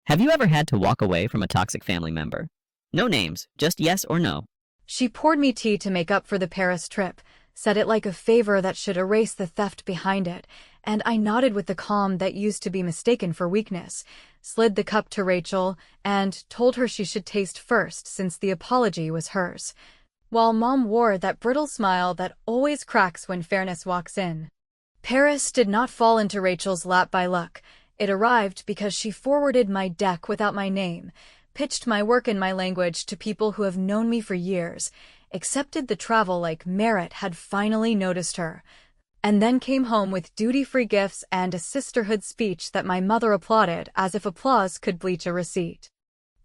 Have you ever had to walk away from a toxic family member? No names, just yes or no. She poured me tea to make up for the Paris trip, said it like a favor that should erase the theft behind it, and I nodded with the calm that used to be mistaken for weakness, slid the cup to Rachel, and told her she should taste first since the apology was hers, while Mom wore that brittle smile that always cracks when fairness walks in. Paris did not fall into Rachel's lap by luck. It arrived because she forwarded my deck without my name, pitched my work in my language to people who have known me for years, accepted the travel like Merit had finally noticed her, and then came home with duty-free gifts and a sisterhood speech that my mother applauded as if applause could bleach a receipt.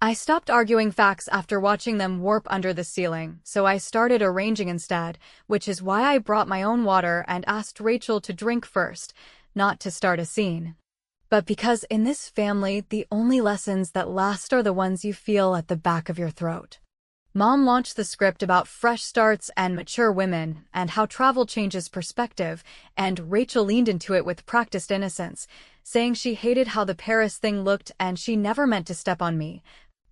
I stopped arguing facts after watching them warp under the ceiling, so I started arranging instead, which is why I brought my own water and asked Rachel to drink first, not to start a scene. But because in this family, the only lessons that last are the ones you feel at the back of your throat. Mom launched the script about fresh starts and mature women and how travel changes perspective, and Rachel leaned into it with practiced innocence, saying she hated how the Paris thing looked and she never meant to step on me,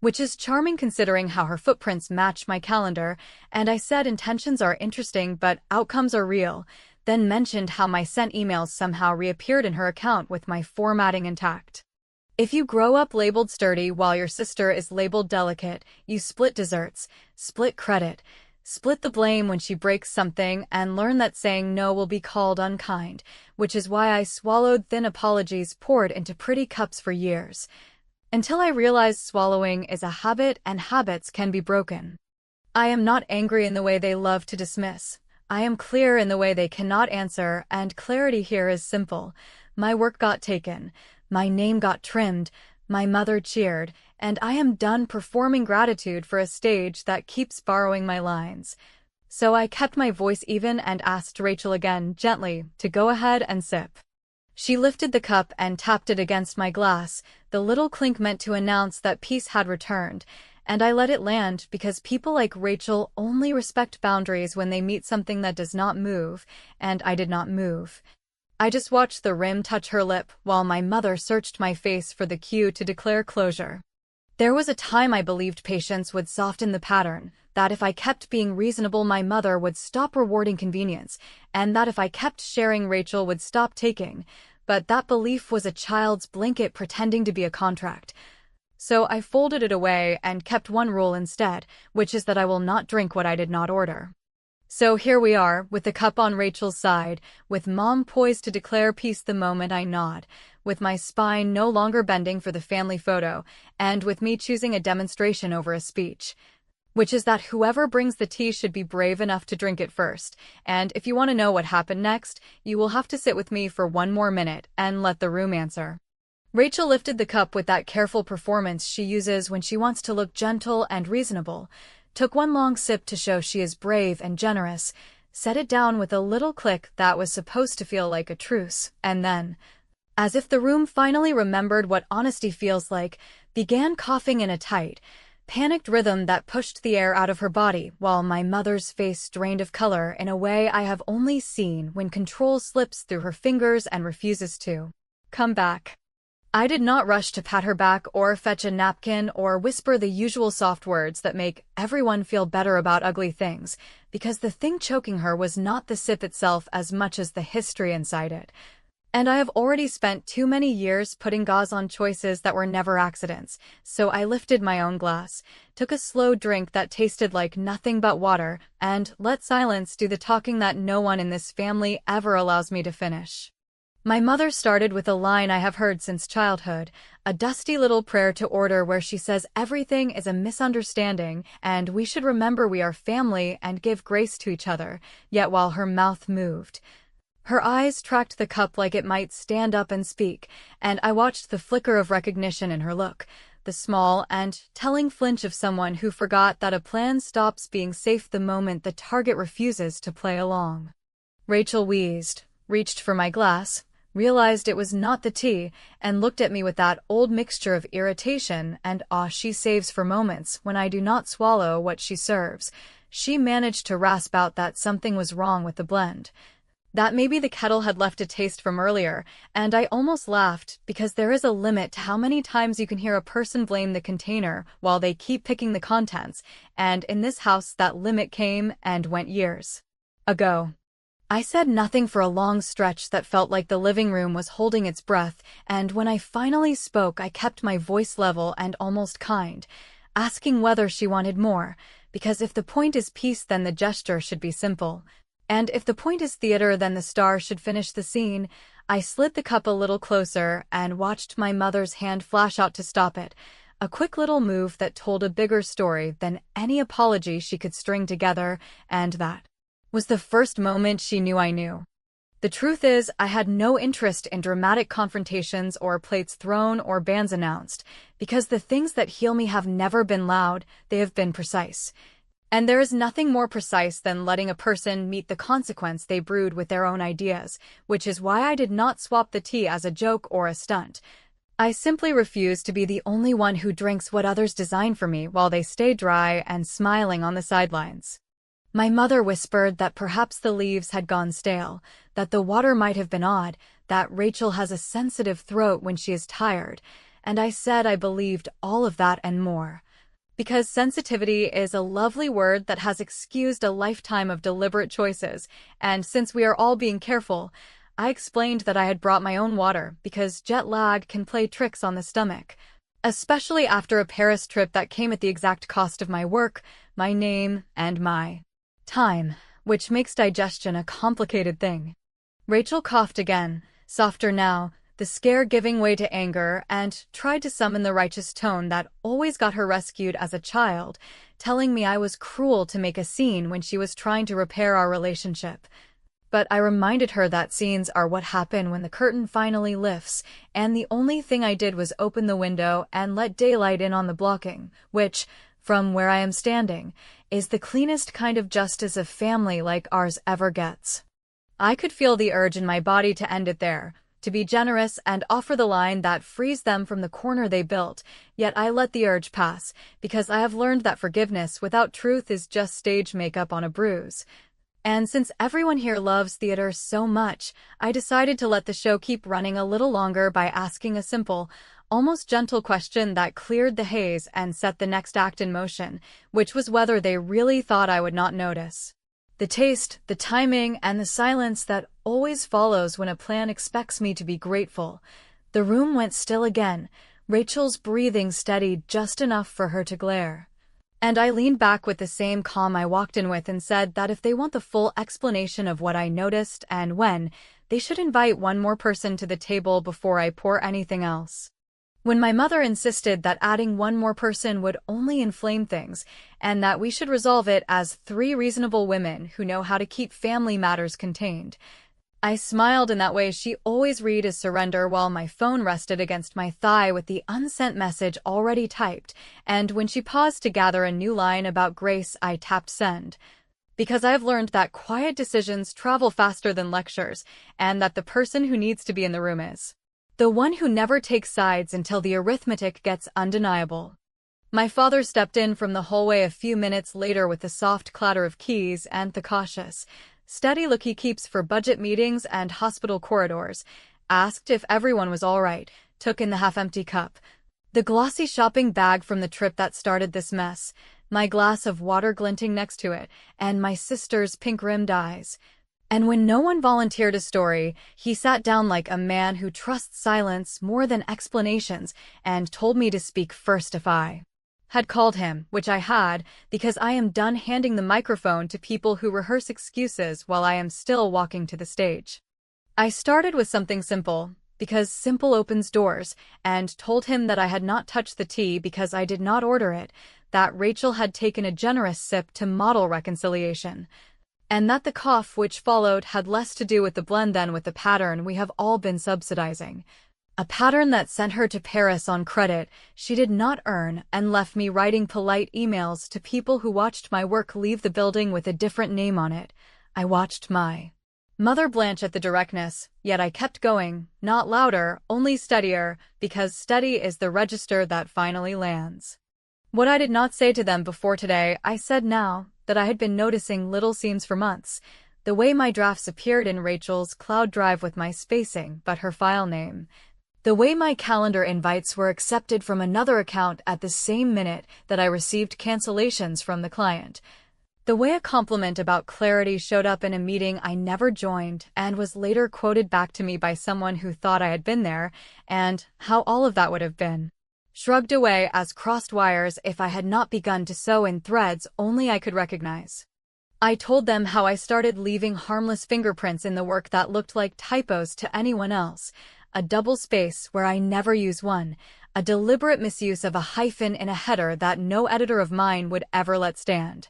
which is charming considering how her footprints match my calendar, and I said intentions are interesting but outcomes are real, then mentioned how my sent emails somehow reappeared in her account with my formatting intact. If you grow up labeled sturdy while your sister is labeled delicate, you split desserts, split credit, split the blame when she breaks something, and learn that saying no will be called unkind, which is why I swallowed thin apologies poured into pretty cups for years, until I realized swallowing is a habit and habits can be broken. I am not angry in the way they love to dismiss. I am clear in the way they cannot answer, and clarity here is simple. My work got taken, my name got trimmed, my mother cheered, and I am done performing gratitude for a stage that keeps borrowing my lines. So I kept my voice even and asked Rachel again, gently, to go ahead and sip. She lifted the cup and tapped it against my glass, the little clink meant to announce that peace had returned, and I let it land because people like Rachel only respect boundaries when they meet something that does not move, and I did not move. I just watched the rim touch her lip while my mother searched my face for the cue to declare closure. There was a time I believed patience would soften the pattern, that if I kept being reasonable my mother would stop rewarding convenience, and that if I kept sharing Rachel would stop taking, but that belief was a child's blanket pretending to be a contract. So I folded it away and kept one rule instead, which is that I will not drink what I did not order. So here we are, with the cup on Rachel's side, with Mom poised to declare peace the moment I nod, with my spine no longer bending for the family photo, and with me choosing a demonstration over a speech, which is that whoever brings the tea should be brave enough to drink it first, and if you want to know what happened next, you will have to sit with me for one more minute and let the room answer. Rachel lifted the cup with that careful performance she uses when she wants to look gentle and reasonable, took one long sip to show she is brave and generous, set it down with a little click that was supposed to feel like a truce, and then, as if the room finally remembered what honesty feels like, began coughing in a tight, panicked rhythm that pushed the air out of her body while my mother's face drained of color in a way I have only seen when control slips through her fingers and refuses to come back. I did not rush to pat her back or fetch a napkin or whisper the usual soft words that make everyone feel better about ugly things, because the thing choking her was not the sip itself as much as the history inside it. And I have already spent too many years putting gauze on choices that were never accidents, so I lifted my own glass, took a slow drink that tasted like nothing but water, and let silence do the talking that no one in this family ever allows me to finish. My mother started with a line I have heard since childhood, a dusty little prayer to order where she says everything is a misunderstanding and we should remember we are family and give grace to each other, yet while her mouth moved, her eyes tracked the cup like it might stand up and speak, and I watched the flicker of recognition in her look, the small and telling flinch of someone who forgot that a plan stops being safe the moment the target refuses to play along. Rachel wheezed, reached for my glass, realized it was not the tea, and looked at me with that old mixture of irritation and awe she saves for moments when I do not swallow what she serves. She managed to rasp out that something was wrong with the blend. That maybe the kettle had left a taste from earlier, and I almost laughed because there is a limit to how many times you can hear a person blame the container while they keep picking the contents, and in this house that limit came and went years ago. I said nothing for a long stretch that felt like the living room was holding its breath, and when I finally spoke, I kept my voice level and almost kind, asking whether she wanted more, because if the point is peace, then the gesture should be simple. And if the point is theater, then the star should finish the scene. I slid the cup a little closer and watched my mother's hand flash out to stop it, a quick little move that told a bigger story than any apology she could string together, and that was the first moment she knew I knew. The truth is, I had no interest in dramatic confrontations or plates thrown or bans announced, because the things that heal me have never been loud, they have been precise. And there is nothing more precise than letting a person meet the consequence they brewed with their own ideas, which is why I did not swap the tea as a joke or a stunt. I simply refuse to be the only one who drinks what others design for me while they stay dry and smiling on the sidelines. My mother whispered that perhaps the leaves had gone stale, that the water might have been odd, that Rachel has a sensitive throat when she is tired, and I said I believed all of that and more. Because sensitivity is a lovely word that has excused a lifetime of deliberate choices, and since we are all being careful, I explained that I had brought my own water because jet lag can play tricks on the stomach, especially after a Paris trip that came at the exact cost of my work, my name, and my time, which makes digestion a complicated thing. Rachel coughed again, softer now, the scare giving way to anger, and tried to summon the righteous tone that always got her rescued as a child, telling me I was cruel to make a scene when she was trying to repair our relationship. But I reminded her that scenes are what happen when the curtain finally lifts, and the only thing I did was open the window and let daylight in on the blocking, which, from where I am standing, is the cleanest kind of justice a family like ours ever gets. I could feel the urge in my body to end it there, to be generous and offer the line that frees them from the corner they built, yet I let the urge pass, because I have learned that forgiveness without truth is just stage makeup on a bruise. And since everyone here loves theater so much, I decided to let the show keep running a little longer by asking a simple, almost gentle question that cleared the haze and set the next act in motion, which was whether they really thought I would not notice. The taste, the timing, and the silence that always follows when a plan expects me to be grateful. The room went still again, Rachel's breathing steadied just enough for her to glare. And I leaned back with the same calm I walked in with and said that if they want the full explanation of what I noticed and when, they should invite one more person to the table before I pour anything else. When my mother insisted that adding one more person would only inflame things, and that we should resolve it as three reasonable women who know how to keep family matters contained, I smiled in that way she always read as surrender while my phone rested against my thigh with the unsent message already typed, and when she paused to gather a new line about grace, I tapped send. Because I've learned that quiet decisions travel faster than lectures, and that the person who needs to be in the room is the one who never takes sides until the arithmetic gets undeniable. My father stepped in from the hallway a few minutes later with the soft clatter of keys and the cautious, steady look he keeps for budget meetings and hospital corridors, asked if everyone was all right, took in the half-empty cup, the glossy shopping bag from the trip that started this mess, my glass of water glinting next to it, and my sister's pink-rimmed eyes. And when no one volunteered a story, he sat down like a man who trusts silence more than explanations and told me to speak first if I had called him, which I had, because I am done handing the microphone to people who rehearse excuses while I am still walking to the stage. I started with something simple, because simple opens doors, and told him that I had not touched the tea because I did not order it, that Rachel had taken a generous sip to model reconciliation, and that the cough which followed had less to do with the blend than with the pattern we have all been subsidizing. A pattern that sent her to Paris on credit she did not earn and left me writing polite emails to people who watched my work leave the building with a different name on it. I watched my mother blanch at the directness, yet I kept going, not louder, only steadier, because steady is the register that finally lands. What I did not say to them before today, I said now, that I had been noticing little seams for months, The way my drafts appeared in Rachel's cloud drive with my spacing but her file name. The way my calendar invites were accepted from another account at the same minute that I received cancellations from the client. The way a compliment about clarity showed up in a meeting I never joined and was later quoted back to me by someone who thought I had been there, and how all of that would have been shrugged away as crossed wires if I had not begun to sew in threads only I could recognize. I told them how I started leaving harmless fingerprints in the work that looked like typos to anyone else, a double space where I never use one, a deliberate misuse of a hyphen in a header that no editor of mine would ever let stand.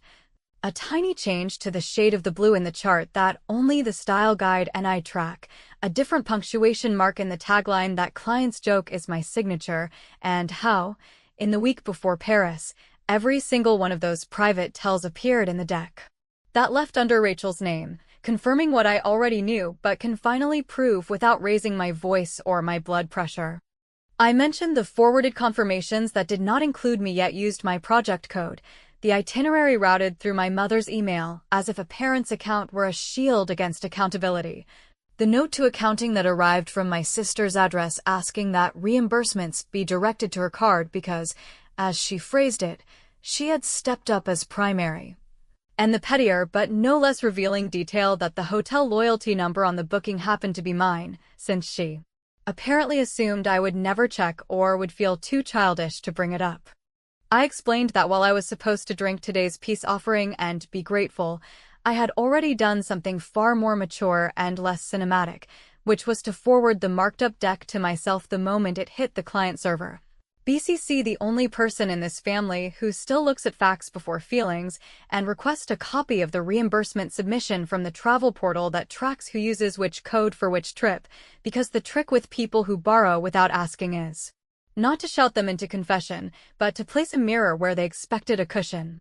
A tiny change to the shade of the blue in the chart that only the style guide and I track, a different punctuation mark in the tagline that clients joke is my signature, and how, in the week before Paris, every single one of those private tells appeared in the deck. That left under Rachel's name, confirming what I already knew but can finally prove without raising my voice or my blood pressure. I mentioned the forwarded confirmations that did not include me yet used my project code, the itinerary routed through my mother's email, as if a parent's account were a shield against accountability. The note to accounting that arrived from my sister's address asking that reimbursements be directed to her card because, as she phrased it, she had stepped up as primary. And the pettier but no less revealing detail that the hotel loyalty number on the booking happened to be mine, since she apparently assumed I would never check or would feel too childish to bring it up. I explained that while I was supposed to drink today's peace offering and be grateful, I had already done something far more mature and less cinematic, which was to forward the marked-up deck to myself the moment it hit the client server. BCC, the only person in this family who still looks at facts before feelings, and request a copy of the reimbursement submission from the travel portal that tracks who uses which code for which trip, because the trick with people who borrow without asking is not to shout them into confession, but to place a mirror where they expected a cushion.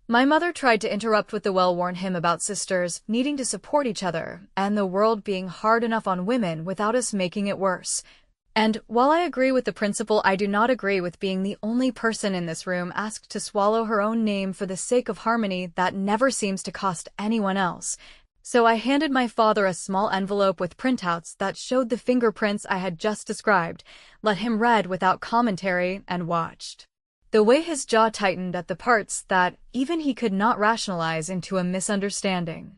My mother tried to interrupt with the well-worn hymn about sisters needing to support each other and the world being hard enough on women without us making it worse. And while I agree with the principle, I do not agree with being the only person in this room asked to swallow her own name for the sake of harmony that never seems to cost anyone else. So I handed my father a small envelope with printouts that showed the fingerprints I had just described, let him read without commentary, and watched the way his jaw tightened at the parts that even he could not rationalize into a misunderstanding.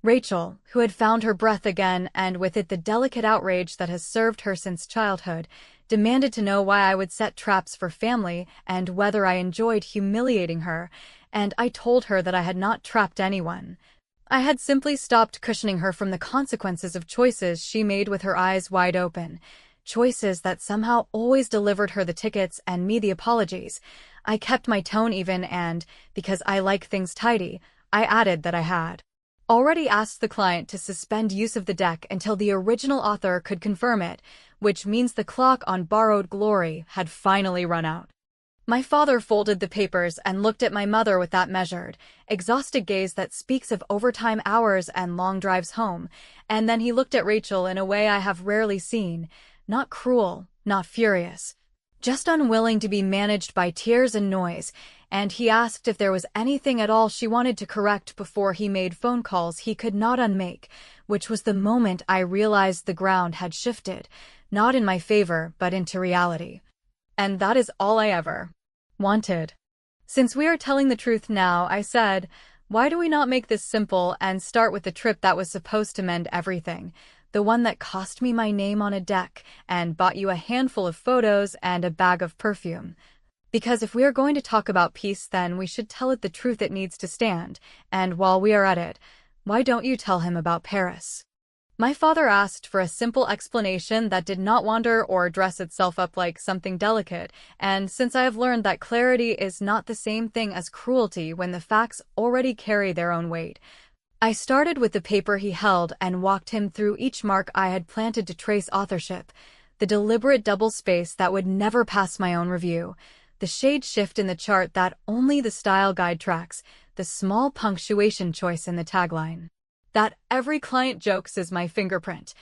Rachel, who had found her breath again and with it the delicate outrage that has served her since childhood, demanded to know why I would set traps for family and whether I enjoyed humiliating her, and I told her that I had not trapped anyone. I had simply stopped cushioning her from the consequences of choices she made with her eyes wide open, choices that somehow always delivered her the tickets and me the apologies. I kept my tone even and, because I like things tidy, I added that I had already asked the client to suspend use of the deck until the original author could confirm it, which means the clock on borrowed glory had finally run out. My father folded the papers and looked at my mother with that measured, exhausted gaze that speaks of overtime hours and long drives home, and then he looked at Rachel in a way I have rarely seen, not cruel, not furious, just unwilling to be managed by tears and noise, and he asked if there was anything at all she wanted to correct before he made phone calls he could not unmake, which was the moment I realized the ground had shifted, not in my favor but into reality. And that is all I ever wanted. Since we are telling the truth now, I said, why do we not make this simple and start with the trip that was supposed to mend everything, the one that cost me my name on a deck and bought you a handful of photos and a bag of perfume? Because if we are going to talk about peace, then we should tell it the truth it needs to stand, and while we are at it, why don't you tell him about Paris? My father asked for a simple explanation that did not wander or dress itself up like something delicate, and since I have learned that clarity is not the same thing as cruelty when the facts already carry their own weight, I started with the paper he held and walked him through each mark I had planted to trace authorship, the deliberate double space that would never pass my own review, the shade shift in the chart that only the style guide tracks, the small punctuation choice in the tagline that every client jokes is my fingerprint,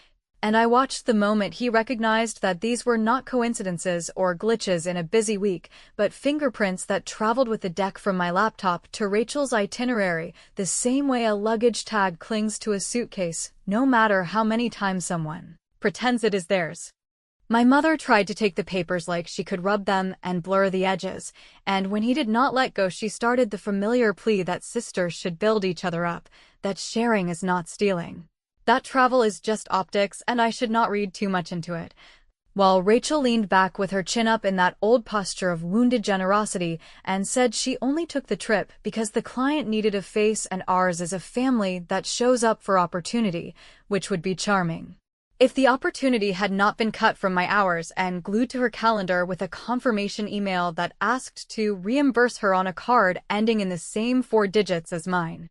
And I watched the moment he recognized that these were not coincidences or glitches in a busy week, but fingerprints that traveled with the deck from my laptop to Rachel's itinerary, the same way a luggage tag clings to a suitcase, no matter how many times someone pretends it is theirs. My mother tried to take the papers like she could rub them and blur the edges, and when he did not let go, she started the familiar plea that sisters should build each other up, that sharing is not stealing, that travel is just optics and I should not read too much into it. While Rachel leaned back with her chin up in that old posture of wounded generosity and said she only took the trip because the client needed a face and ours is a family that shows up for opportunity, which would be charming. If the opportunity had not been cut from my hours and glued to her calendar with a confirmation email that asked to reimburse her on a card ending in the same 4 digits as mine.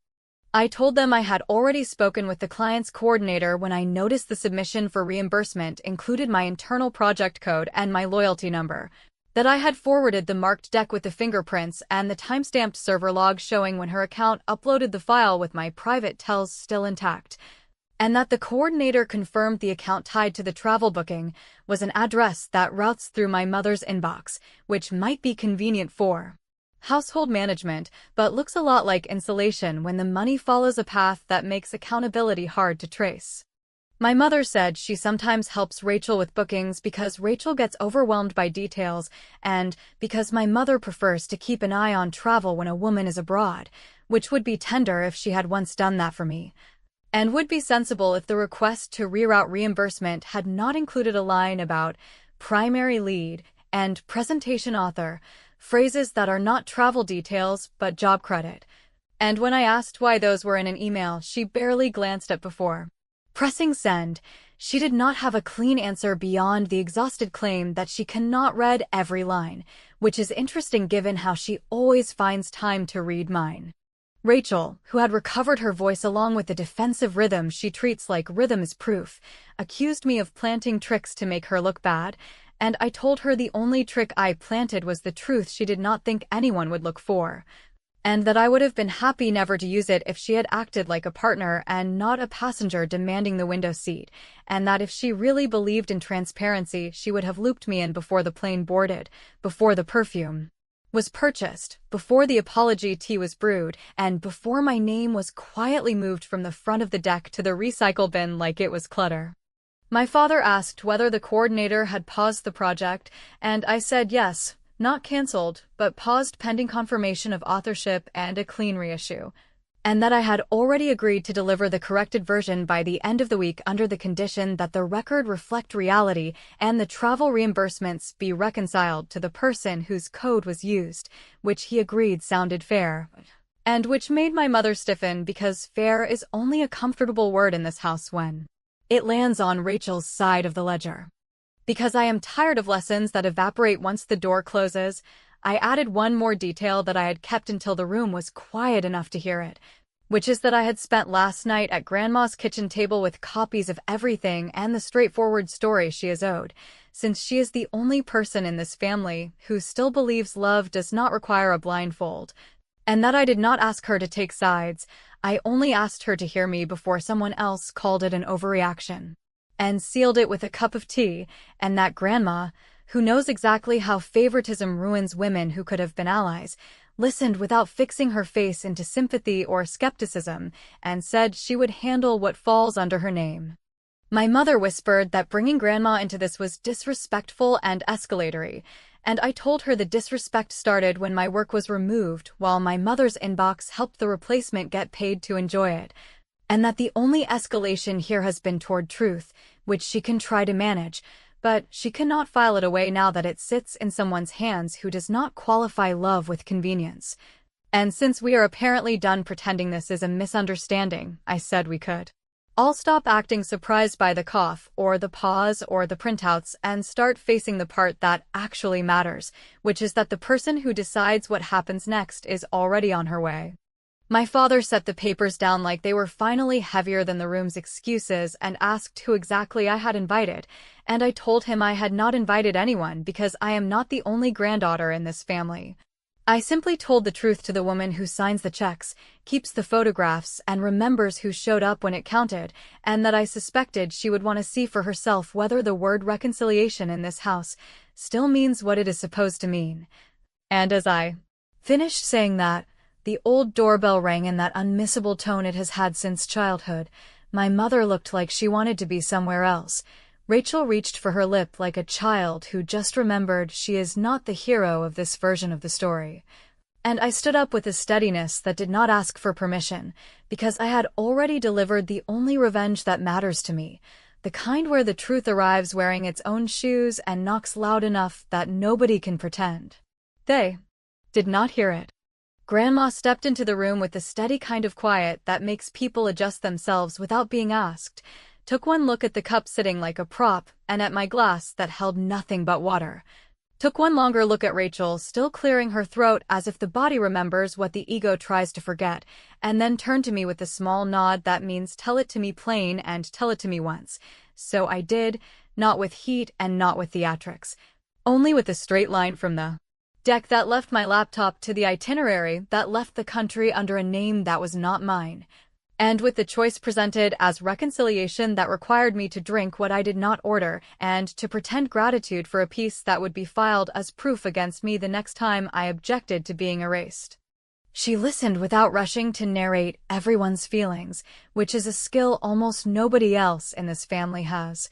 I told them I had already spoken with the client's coordinator when I noticed the submission for reimbursement included my internal project code and my loyalty number, that I had forwarded the marked deck with the fingerprints and the timestamped server log showing when her account uploaded the file with my private tells still intact, and that the coordinator confirmed the account tied to the travel booking was an address that routes through my mother's inbox, which might be convenient for household management, but looks a lot like insulation when the money follows a path that makes accountability hard to trace. My mother said she sometimes helps Rachel with bookings because Rachel gets overwhelmed by details and because my mother prefers to keep an eye on travel when a woman is abroad, which would be tender if she had once done that for me, and would be sensible if the request to reroute reimbursement had not included a line about primary lead and presentation author, phrases that are not travel details but job credit. And when I asked why those were in an email she barely glanced at before pressing send, she did not have a clean answer beyond the exhausted claim that she cannot read every line, which is interesting given how she always finds time to read mine. Rachel, who had recovered her voice along with the defensive rhythm she treats like rhythm is proof, accused me of planting tricks to make her look bad, and I told her the only trick I planted was the truth she did not think anyone would look for, and that I would have been happy never to use it if she had acted like a partner and not a passenger demanding the window seat, and that if she really believed in transparency she would have looped me in before the plane boarded, before the perfume was purchased, before the apology tea was brewed, and before my name was quietly moved from the front of the deck to the recycle bin like it was clutter. My father asked whether the coordinator had paused the project, and I said yes, not cancelled, but paused pending confirmation of authorship and a clean reissue, and that I had already agreed to deliver the corrected version by the end of the week under the condition that the record reflect reality and the travel reimbursements be reconciled to the person whose code was used, which he agreed sounded fair, and which made my mother stiffen because fair is only a comfortable word in this house when it lands on Rachel's side of the ledger. Because I am tired of lessons that evaporate once the door closes, I added one more detail that I had kept until the room was quiet enough to hear it, which is that I had spent last night at Grandma's kitchen table with copies of everything and the straightforward story she is owed, since she is the only person in this family who still believes love does not require a blindfold, and that I did not ask her to take sides. I only asked her to hear me before someone else called it an overreaction, and sealed it with a cup of tea, and that Grandma, who knows exactly how favoritism ruins women who could have been allies, listened without fixing her face into sympathy or skepticism, and said she would handle what falls under her name. My mother whispered that bringing Grandma into this was disrespectful and escalatory, and I told her the disrespect started when my work was removed while my mother's inbox helped the replacement get paid to enjoy it, and that the only escalation here has been toward truth, which she can try to manage, but she cannot file it away now that it sits in someone's hands who does not qualify love with convenience. And since we are apparently done pretending this is a misunderstanding, I said we could all stop acting surprised by the cough, or the pause, or the printouts, and start facing the part that actually matters, which is that the person who decides what happens next is already on her way. My father set the papers down like they were finally heavier than the room's excuses and asked who exactly I had invited, and I told him I had not invited anyone because I am not the only granddaughter in this family. I simply told the truth to the woman who signs the checks, keeps the photographs, and remembers who showed up when it counted, and that I suspected she would want to see for herself whether the word reconciliation in this house still means what it is supposed to mean. And as I finished saying that, the old doorbell rang in that unmissable tone it has had since childhood. My mother looked like she wanted to be somewhere else. Rachel reached for her lip like a child who just remembered she is not the hero of this version of the story. And I stood up with a steadiness that did not ask for permission, because I had already delivered the only revenge that matters to me, the kind where the truth arrives wearing its own shoes and knocks loud enough that nobody can pretend they did not hear it. Grandma stepped into the room with the steady kind of quiet that makes people adjust themselves without being asked, took one look at the cup sitting like a prop and at my glass that held nothing but water, took one longer look at Rachel, still clearing her throat as if the body remembers what the ego tries to forget, and then turned to me with a small nod that means tell it to me plain and tell it to me once. So I did, not with heat and not with theatrics, only with a straight line from the deck that left my laptop to the itinerary that left the country under a name that was not mine, and with the choice presented as reconciliation that required me to drink what I did not order and to pretend gratitude for a piece that would be filed as proof against me the next time I objected to being erased. She listened without rushing to narrate everyone's feelings, which is a skill almost nobody else in this family has.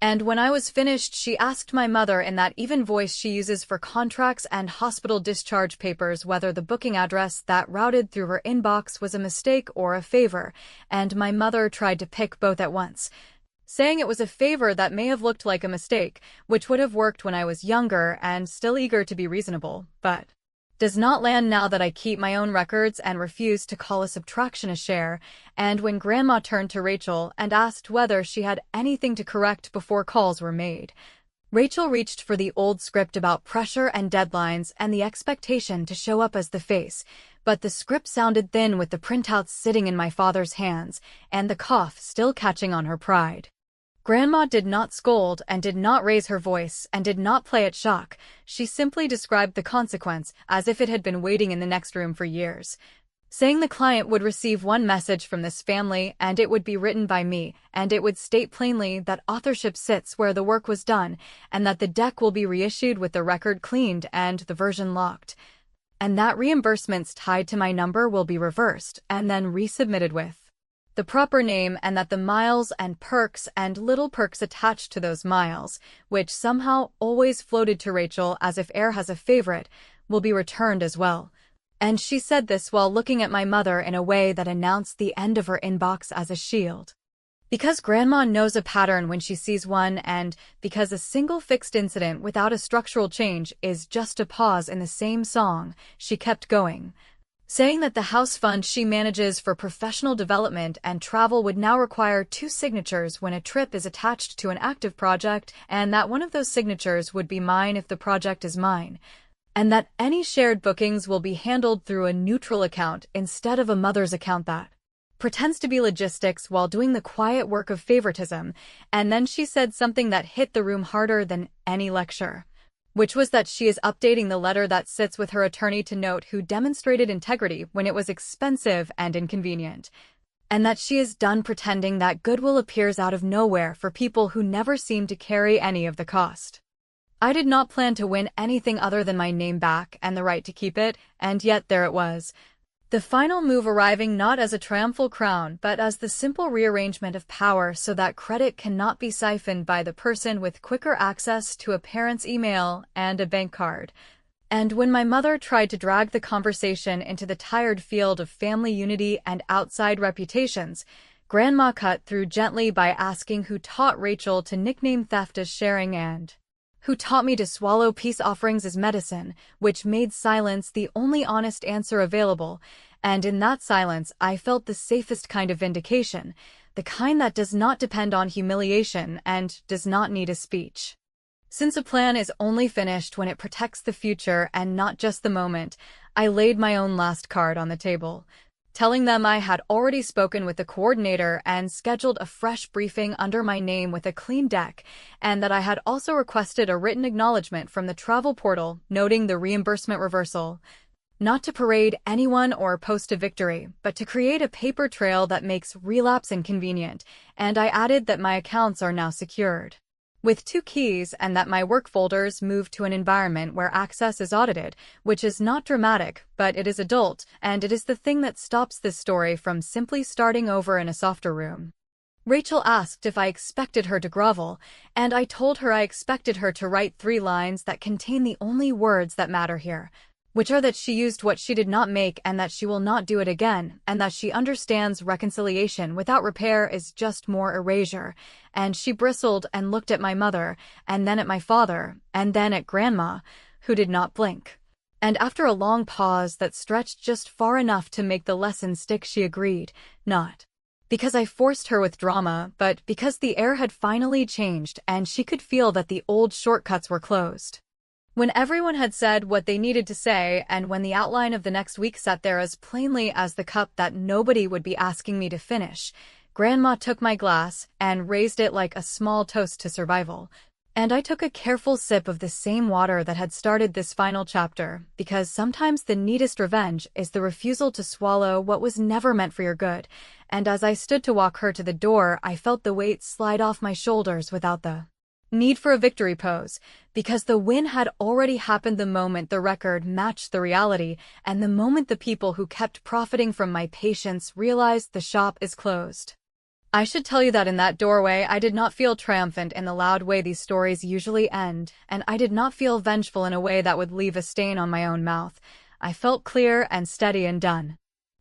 And when I was finished, she asked my mother in that even voice she uses for contracts and hospital discharge papers whether the booking address that routed through her inbox was a mistake or a favor, and my mother tried to pick both at once, saying it was a favor that may have looked like a mistake, which would have worked when I was younger and still eager to be reasonable, but does not land now that I keep my own records and refuse to call a subtraction a share. And when Grandma turned to Rachel and asked whether she had anything to correct before calls were made, Rachel reached for the old script about pressure and deadlines and the expectation to show up as the face, but the script sounded thin with the printouts sitting in my father's hands and the cough still catching on her pride. Grandma did not scold and did not raise her voice and did not play at shock. She simply described the consequence as if it had been waiting in the next room for years, saying the client would receive one message from this family and it would be written by me, and it would state plainly that authorship sits where the work was done and that the deck will be reissued with the record cleaned and the version locked, and that reimbursements tied to my number will be reversed and then resubmitted with the proper name, and that the miles and perks and little perks attached to those miles, which somehow always floated to Rachel as if air has a favorite, will be returned as well. And she said this while looking at my mother in a way that announced the end of her inbox as a shield. Because Grandma knows a pattern when she sees one, and because a single fixed incident without a structural change is just a pause in the same song, she kept going, saying that the house fund she manages for professional development and travel would now require 2 signatures when a trip is attached to an active project, and that one of those signatures would be mine if the project is mine, and that any shared bookings will be handled through a neutral account instead of a mother's account that pretends to be logistics while doing the quiet work of favoritism. And then she said something that hit the room harder than any lecture, which was that she is updating the letter that sits with her attorney to note who demonstrated integrity when it was expensive and inconvenient, and that she is done pretending that goodwill appears out of nowhere for people who never seem to carry any of the cost. I did not plan to win anything other than my name back and the right to keep it, and yet there it was. The final move arriving not as a triumphal crown but as the simple rearrangement of power so that credit cannot be siphoned by the person with quicker access to a parent's email and a bank card. And when my mother tried to drag the conversation into the tired field of family unity and outside reputations, Grandma cut through gently by asking who taught Rachel to nickname theft as sharing and who taught me to swallow peace offerings as medicine, which made silence the only honest answer available, and in that silence I felt the safest kind of vindication, the kind that does not depend on humiliation and does not need a speech. Since a plan is only finished when it protects the future and not just the moment, I laid my own last card on the table, telling them I had already spoken with the coordinator and scheduled a fresh briefing under my name with a clean deck, and that I had also requested a written acknowledgement from the travel portal noting the reimbursement reversal. Not to parade anyone or post a victory, but to create a paper trail that makes relapse inconvenient, and I added that my accounts are now secured with 2 keys and that my work folders moved to an environment where access is audited, which is not dramatic, but it is adult, and it is the thing that stops this story from simply starting over in a softer room. Rachel asked if I expected her to grovel, and I told her I expected her to write 3 lines that contain the only words that matter here, which are that she used what she did not make and that she will not do it again, and that she understands reconciliation without repair is just more erasure. And she bristled and looked at my mother, and then at my father, and then at Grandma, who did not blink. And after a long pause that stretched just far enough to make the lesson stick, she agreed, not because I forced her with drama, but because the air had finally changed and she could feel that the old shortcuts were closed. When everyone had said what they needed to say, and when the outline of the next week sat there as plainly as the cup that nobody would be asking me to finish, Grandma took my glass and raised it like a small toast to survival. And I took a careful sip of the same water that had started this final chapter, because sometimes the neatest revenge is the refusal to swallow what was never meant for your good. And as I stood to walk her to the door, I felt the weight slide off my shoulders without the need for a victory pose, because the win had already happened the moment the record matched the reality, and the moment the people who kept profiting from my patience realized the shop is closed. I should tell you that in that doorway I did not feel triumphant in the loud way these stories usually end, and I did not feel vengeful in a way that would leave a stain on my own mouth. I felt clear and steady and done.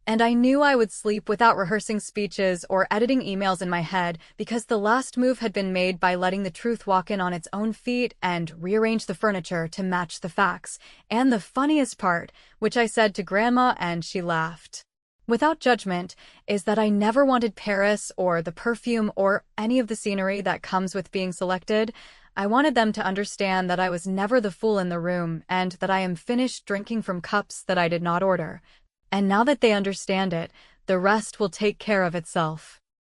And I knew I would sleep without rehearsing speeches or editing emails in my head, because the last move had been made by letting the truth walk in on its own feet and rearrange the furniture to match the facts. And the funniest part, which I said to Grandma and she laughed without judgment, is that I never wanted Paris or the perfume or any of the scenery that comes with being selected. I wanted them to understand that I was never the fool in the room and that I am finished drinking from cups that I did not order. And now that they understand it, the rest will take care of itself.